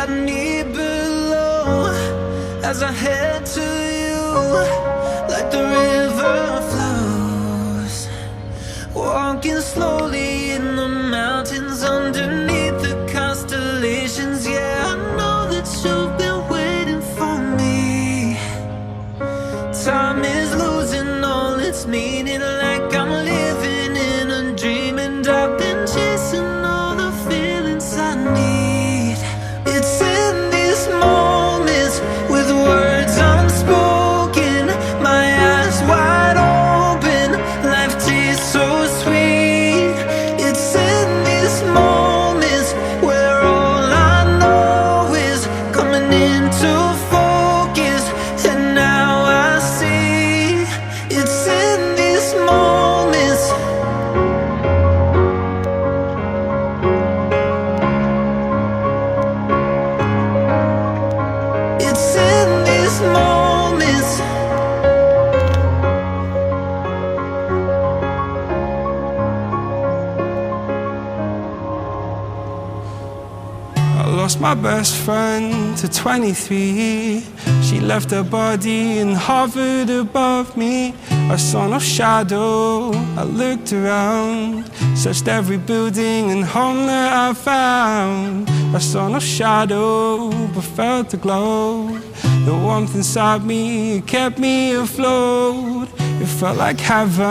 got me below as I head to you, like the river flows, walking slowly in the mountains underneath the constellations. Yeah, I know that you've been waiting for me. Time is losing all its meaning, like I'm living in a dream, and I've been chasing all the feelings I need. It's in these moments with words unspoken, my eyes wide open, life tastes so sweet. It's in these moments where all I know is coming into focus, and now I see. It's in these moments. It's in these moments. I lost my best friend to 23. She left her body and hovered above me. I saw no shadow, I looked around, searched every building and home that I found. I saw no shadow, but felt the glow. The warmth inside me kept me afloat. It felt like heaven.